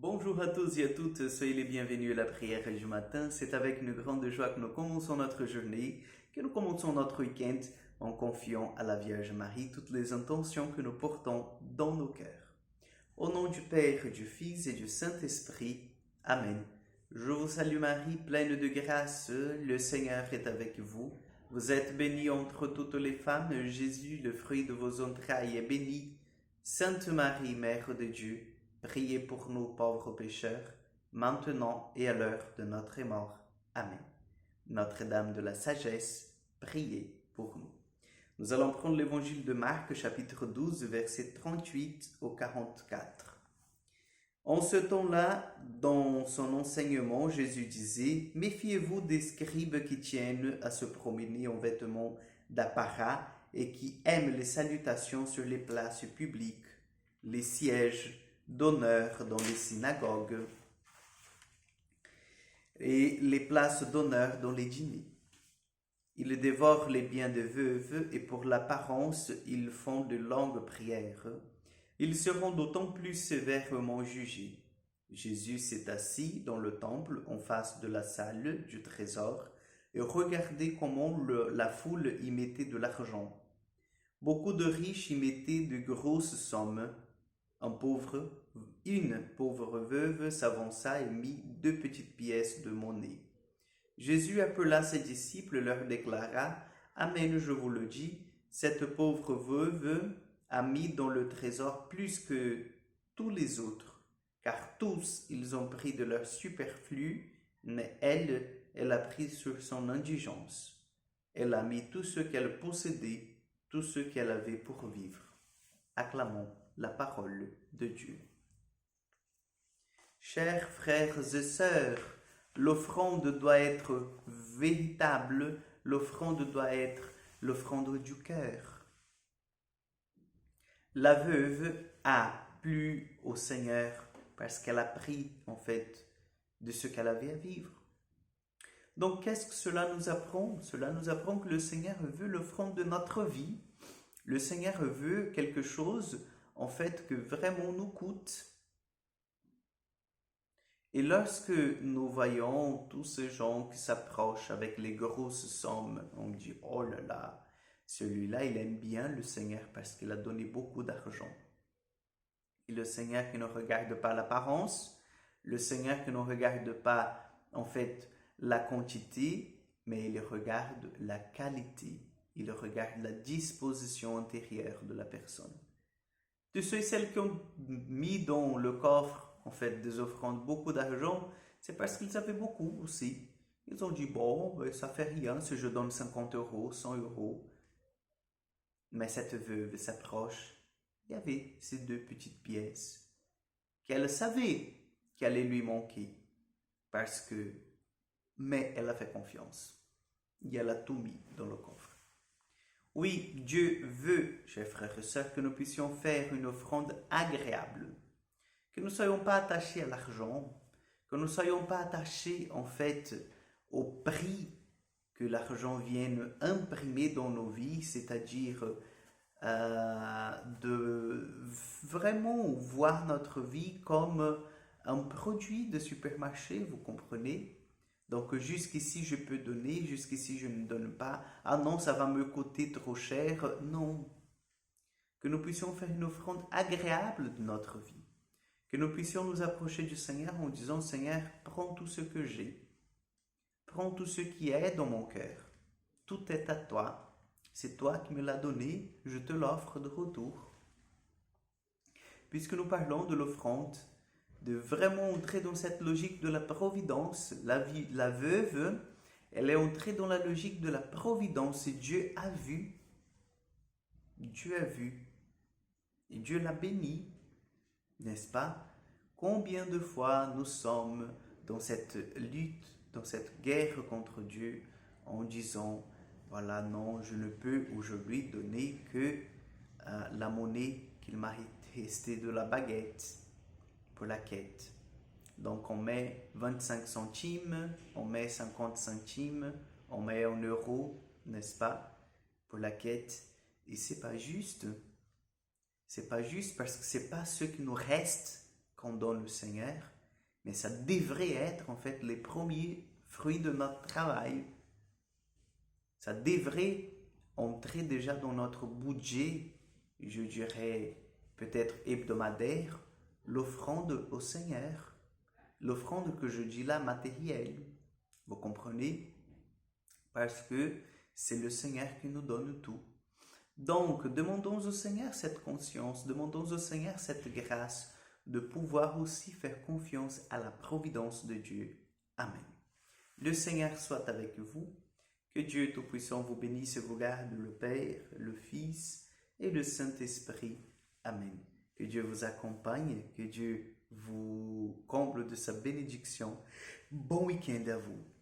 Bonjour à tous et à toutes, soyez les bienvenus à la prière du matin. C'est avec une grande joie que nous commençons notre journée, que nous commençons notre week-end en confiant à la Vierge Marie toutes les intentions que nous portons dans nos cœurs. Au nom du Père, du Fils et du Saint-Esprit. Amen. Je vous salue Marie, pleine de grâce, le Seigneur est avec vous. Vous êtes bénie entre toutes les femmes, Jésus, le fruit de vos entrailles, est béni. Sainte Marie, Mère de Dieu, priez pour nous pauvres pécheurs, maintenant et à l'heure de notre mort. Amen. Notre-Dame de la sagesse, priez pour nous. Nous allons prendre l'évangile de Marc, chapitre 12, versets 38 au 44. En ce temps-là, dans son enseignement, Jésus disait « Méfiez-vous des scribes qui tiennent à se promener en vêtements d'apparat et qui aiment les salutations sur les places publiques, les sièges d'honneur dans les synagogues et les places d'honneur dans les dîners. Ils dévorent les biens des veuves et pour l'apparence, ils font de longues prières. Ils seront d'autant plus sévèrement jugés. » Jésus s'est assis dans le temple en face de la salle du trésor et regardait comment la foule y mettait de l'argent. Beaucoup de riches y mettaient de grosses sommes. Une pauvre veuve s'avança et mit 2 petites pièces de monnaie. Jésus appela ses disciples et leur déclara « Amen, je vous le dis, cette pauvre veuve a mis dans le trésor plus que tous les autres, car tous ils ont pris de leur superflu, mais elle a pris sur son indigence. Elle a mis tout ce qu'elle possédait, tout ce qu'elle avait pour vivre. » Acclamons la parole de Dieu. Chers frères et sœurs, l'offrande doit être véritable, l'offrande doit être l'offrande du cœur. La veuve a plu au Seigneur parce qu'elle a pris en fait de ce qu'elle avait à vivre. Donc qu'est-ce que cela nous apprend? Cela nous apprend que le Seigneur veut l'offrande de notre vie. Le Seigneur veut quelque chose en fait que vraiment nous coûte. Et lorsque nous voyons tous ces gens qui s'approchent avec les grosses sommes, on dit « Oh là là, celui-là, il aime bien le Seigneur parce qu'il a donné beaucoup d'argent. » Et le Seigneur qui ne regarde pas l'apparence, le Seigneur qui ne regarde pas en fait la quantité, mais il regarde la qualité, il regarde la disposition intérieure de la personne. De ceux et celles qui ont mis dans le coffre en fait des offrandes beaucoup d'argent, c'est parce qu'ils avaient beaucoup aussi. Ils ont dit, bon, ça fait rien si je donne 50 euros, 100 euros. Mais cette veuve s'approche, il y avait ces 2 petites pièces qu'elle savait qu'elle allait lui manquer, mais elle a fait confiance. Et elle a tout mis dans le coffre. Oui, Dieu veut, chers frères et sœurs, que nous puissions faire une offrande agréable, que nous ne soyons pas attachés à l'argent, que nous ne soyons pas attachés en fait au prix que l'argent vienne imprimer dans nos vies, c'est-à-dire de vraiment voir notre vie comme un produit de supermarché, vous comprenez? Donc jusqu'ici je peux donner, jusqu'ici je ne donne pas. Ah non, ça va me coûter trop cher. Non. Que nous puissions faire une offrande agréable de notre vie. Que nous puissions nous approcher du Seigneur en disant, Seigneur, prends tout ce que j'ai. Prends tout ce qui est dans mon cœur. Tout est à toi. C'est toi qui me l'as donné, je te l'offre de retour. Puisque nous parlons de l'offrande, de vraiment entrer dans cette logique de la providence. La veuve, elle est entrée dans la logique de la providence et Dieu a vu. Dieu a vu. Et Dieu l'a béni, n'est-ce pas? Combien de fois nous sommes dans cette lutte, dans cette guerre contre Dieu en disant, voilà, non, je ne peux aujourd'hui donner que la monnaie qu'il m'a resté de la baguette pour la quête. Donc on met 25 centimes, on met 50 centimes, on met 1 euro, n'est-ce pas, pour la quête. Et c'est pas juste. C'est pas juste parce que c'est pas ce qui nous reste qu'on donne au Seigneur, mais ça devrait être en fait les premiers fruits de notre travail. Ça devrait entrer déjà dans notre budget, je dirais peut-être hebdomadaire, l'offrande au Seigneur. L'offrande que je dis là matérielle. Vous comprenez? Parce que c'est le Seigneur qui nous donne tout. Donc, demandons au Seigneur cette conscience, demandons au Seigneur cette grâce de pouvoir aussi faire confiance à la providence de Dieu. Amen. Le Seigneur soit avec vous. Que Dieu Tout-Puissant vous bénisse et vous garde, le Père, le Fils et le Saint-Esprit. Amen. Que Dieu vous accompagne, que Dieu vous comble de sa bénédiction. Bon week-end à vous.